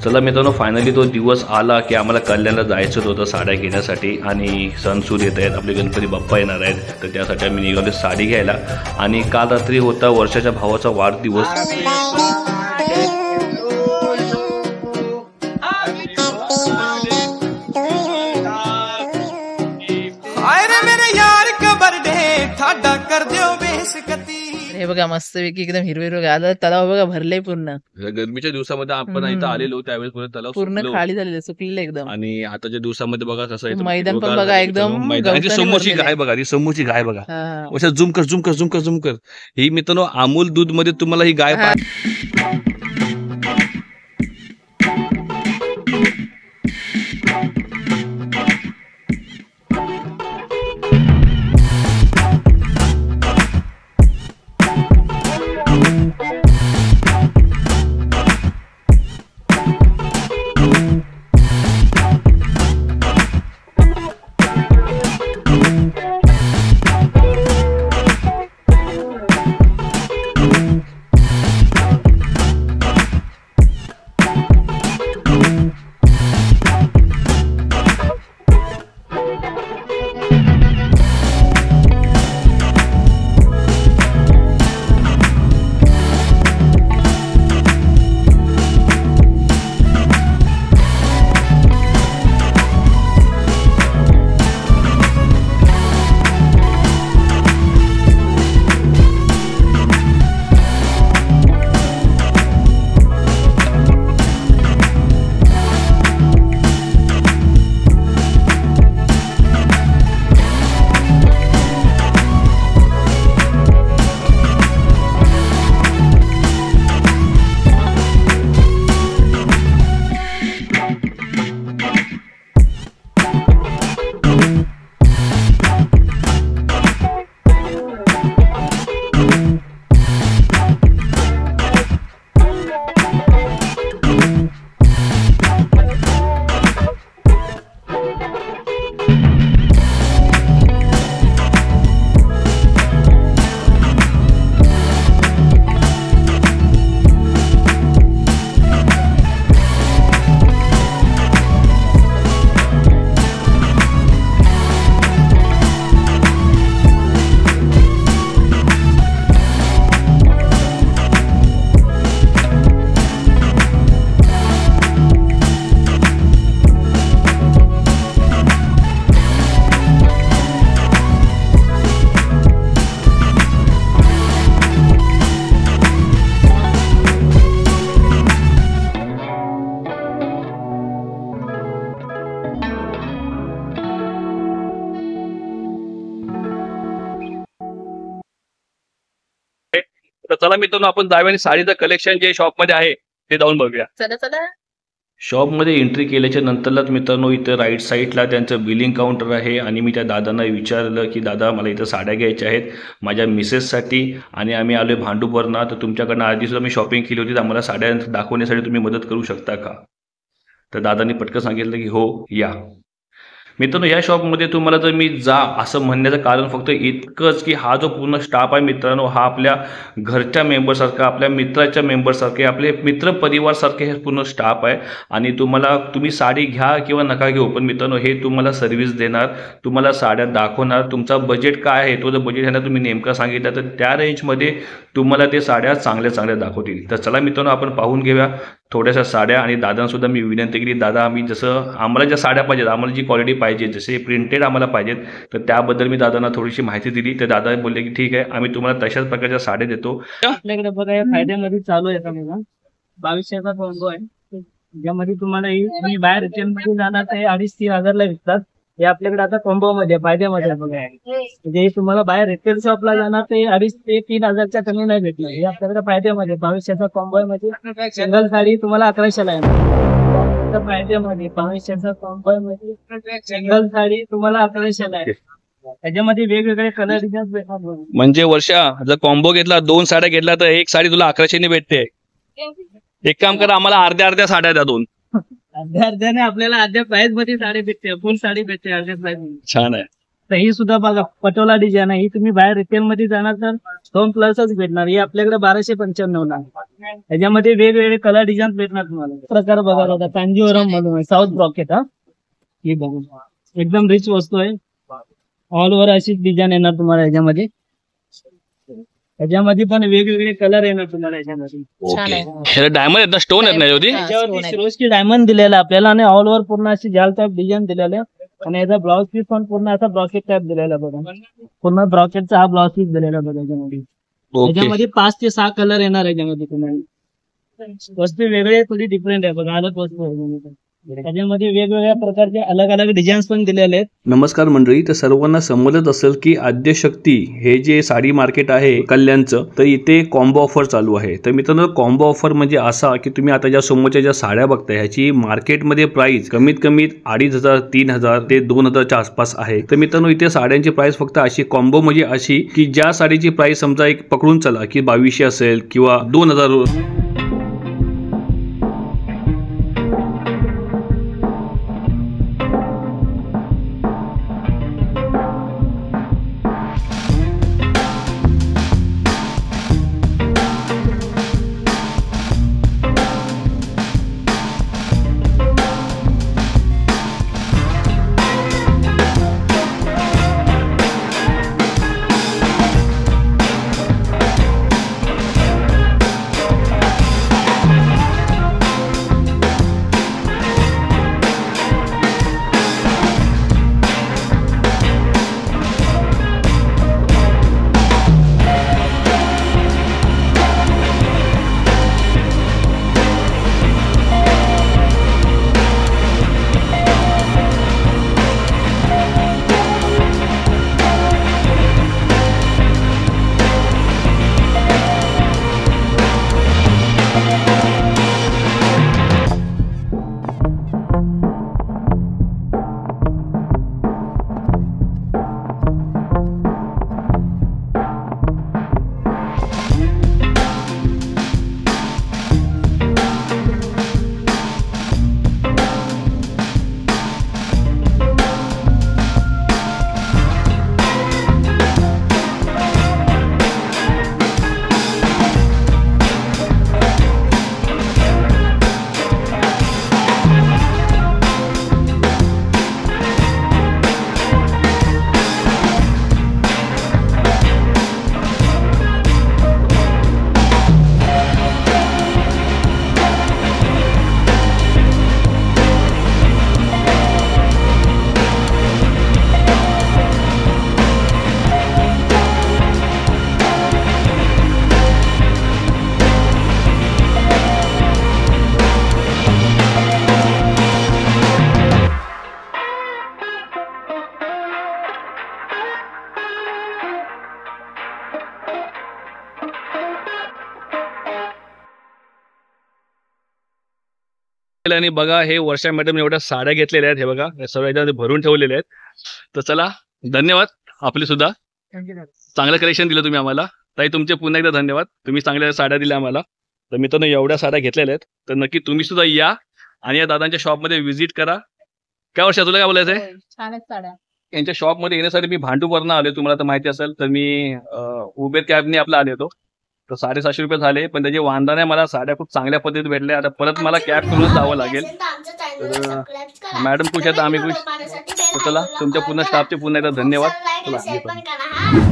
चला मित्रांनो, फायनली तो दिवस आला की आम्हाला कल्याणला जायचं होतं साड्या घेण्यासाठी. आणि सण सुरू येत आहेत, आपले गणपती बाप्पा येणार आहेत, तर त्यासाठी आम्ही निघालो साडी घ्यायला. आणि काल रात्री होता वर्षाच्या भावाचा वाढदिवस. हे बघा मस्तपैकी एकदम हिरवे हिरवे आलं. तलाव बघा भरले पूर्ण. गरमीच्या दिवसामध्ये आपण इथं आलेलो त्यावेळेस तलाव पूर्ण खाली झालेलं, सुकलेलं एकदम. आणि आताच्या दिवसामध्ये बघा कसं मैदान पण बघा एकदम. समोरची गाय बघा, ही समोरची गाय बघा. अशा झूम कर झूम कर झूम कर झूम कर. ही मित्रांनो अमूल दूध मध्ये तुम्हाला ही गाय तर चला मित्रांनो, आपण जाऊया साडीचं कलेक्शन जे शॉप मध्ये आहे ते जाऊन बघूया. चला चला. शॉप मध्ये एंट्री केल्याच्या नंतरलाच मित्रांनो इथं राईट साईडला त्यांचं बिलिंग काउंटर आहे. आणि मी त्या दादांना विचारलं की दादा मला इथं साड्या घ्यायच्या आहेत माझ्या मिसेससाठी, आणि आम्ही आलोय भांडूपवरनं, तर तुमच्याकडनं आधी सुद्धा मी शॉपिंग केली होती, तर आम्हाला साड्या दाखवण्यासाठी तुम्ही मदत करू शकता का? तर दादांनी पटकन सांगितलं की हो या. मित्रांनो, या शॉपमध्ये तुम्हाला जर मी जा असं म्हणण्याचं कारण फक्त इतकंच की हा जो पूर्ण स्टाफ आहे मित्रांनो, हा आपल्या घरच्या मेंबरसारखा, आपल्या मित्राच्या मेंबरसारखे, आपले मित्र परिवारसारखे हे पूर्ण स्टाफ आहे. आणि तुम्ही साडी घ्या किंवा नका घेऊ, पण मित्रांनो हे तुम्हाला सर्व्हिस देणार, तुम्हाला साड्या दाखवणार. तुमचा बजेट काय आहे तो जर बजेट ह्यांना तुम्ही नेमका सांगितलं तर त्या रेंजमध्ये तुम्हाला ते साड्या चांगल्या चांगल्या दाखवतील. तर चला मित्रांनो, आपण पाहून घेऊया थोड्याशा साड्या. आणि दादांसुद्धा मी विनंती केली, दादा आम्ही जसं आम्हाला ज्या साड्या पाहिजेत, आम्हाला जी क्वालिटी पाहिजे, जसे प्रिंटेड आम्हाला पाहिजेत, तर त्याबद्दल मी दादांना थोडीशी माहिती दिली. तर दादा बोलले की ठीक आहे, आम्ही तुम्हाला तशाच प्रकारच्या साड्या देतो. आपल्याकडे बघा या फायद्यामध्ये चालू आहे का बघा, 2200चा कॉम्बो आहे, ज्यामध्ये तुम्हाला तुम्ही बाहेर रिटेलमध्ये जाणार तर 2500-3000ला विकतात. हे आपल्याकडे आता कॉम्बो मध्ये फायद्यामध्ये बघा, म्हणजे तुम्हाला बाहेर रिटेल शॉपला जाणार ते 2500 ते 3000च्या कमी नाही भेटणार. हे आपल्याकडे फायद्यामध्ये 2200चा कॉम्बो आहे, म्हणजे सिंगल साडी तुम्हाला 1100ला आहे. फायद्यामध्ये 2200चा कॉम्बो मध्ये सिंगल साडी तुम्हाला 1100ला आहे. त्याच्यामध्ये वेगवेगळे कलर डिझाईन भेटतात. म्हणजे वर्षा जर कॉम्बो घेतला, 2 साड्या घेतला तर एक साडी तुला 1100ने भेटते. एक काम करा, आम्हाला अर्ध्या साड्या द्या 2. अर्ध्याने आपल्याला अर्ध्या प्राइस मध्ये साडी भेटते, फुल साडी भेटते अर्ध्या प्राइस मध्ये. छान आहे. तर ही सुद्धा बघा पटोला डिझाईन आहे. ही तुम्ही बाहेर रिटेल मध्ये जाणार तर 2+ भेटणार. ही आपल्याकडे 1295 ला. त्याच्यामध्ये वेगवेगळे कलर डिझाईन भेटणार तुम्हाला. प्रकार बघा दादा कांजीवरम मधून साऊथ ब्रॉकेट. ही बघा एकदम रिच वस्तू आहे. ऑल ओव्हर अशी डिझाईन येणार तुम्हाला याच्यामध्ये. त्याच्यामध्ये पण वेगवेगळे कलर येणार तुम्हाला याच्यामध्ये. छान आहे. हे डायमंड आहेत ना, स्टोन आहेत ना याच्यावरती? हा, stone याच्यावरती आहे. सिरोस्की डायमंड दिलेला आहे आपल्याला आणि ऑल ओव्हर पूर्ण अशी जाल टाईप डिझाईन दिलेलं आहे. आणि याचा ब्लाउज पीस पण पूर्ण असा ब्रॉकेट टाईप दिलेला आहे बघा. पूर्ण ब्रॉकेटचा हा ब्लाउज पीस दिलेला आहे बघा याच्यामध्ये. ओके. त्याच्यामध्ये 5 ते 6 कलर येणार याच्यामध्ये तुम्हाला. वस्तू वेगळे थोडी डिफरंट आहे बघा. अलग वस्तू आहे. त्याच्यामध्ये वेगवेगळ्या प्रकारचे अलग अलग डिझाईन्स पण दिलेले आहेत. नमस्कार मंडळी. तर सर्वांना समजत असेल की आद्यशक्ती हे जे साडी मार्केट आहे कल्याणचं, तर इथे कॉम्बो ऑफर चालू आहे. तर मित्रांनो कॉम्बो ऑफर म्हणजे असा की तुम्ही आता ज्या समोरच्या ज्या साड्या बघताय ह्याची मार्केटमध्ये प्राइस कमीत कमी 2500, 3000 ते 2000च्या आसपास आहे. तर मित्रांनो इथे साड्यांची प्राइस फक्त अशी कॉम्बो म्हणजे अशी की ज्या साडीची प्राइस समजा एक पकडून चला की 2200 असेल किंवा 2000. आणि बघा हे वर्षा मॅडम एवढ्या साड्या घेतलेल्या आहेत. हे बघा हे सर्व याच्यामध्ये भरून ठेवलेले आहेत. तर चला धन्यवाद आपले सुद्धा. चांगलं कलेक्शन दिलं तुम्ही आम्हाला. ताई तुमचे पुन्हा एकदा धन्यवाद. तुम्ही चांगल्या साड्या दिल्या आम्हाला. तर मित्रांनो एवढ्या साड्या घेतलेल्या आहेत तर नक्की तुम्ही सुद्धा या आणि या दादांच्या शॉपमध्ये व्हिजिट करा. काय वर्षा तुला काय बोलायचं आहे? छान आहेत साड्या. यांच्या शॉपमध्ये येण्यासाठी मी भांडूपवरनं आलो. तुम्हाला तर माहिती असेल तर मी उबेर कॅबने आपला आले होतो. तर 750 रुपये झाले पण त्याची वांधा नाही. मला साड्या खूप चांगल्या पद्धतीत भेटल्या. आता परत मला कॅब करूनच जावं लागेल. तर मॅडम खुश आहेत आम्ही खुश. तर चला तुमच्या पुन्हा स्टाफचे पुन्हा एकदा धन्यवाद. चला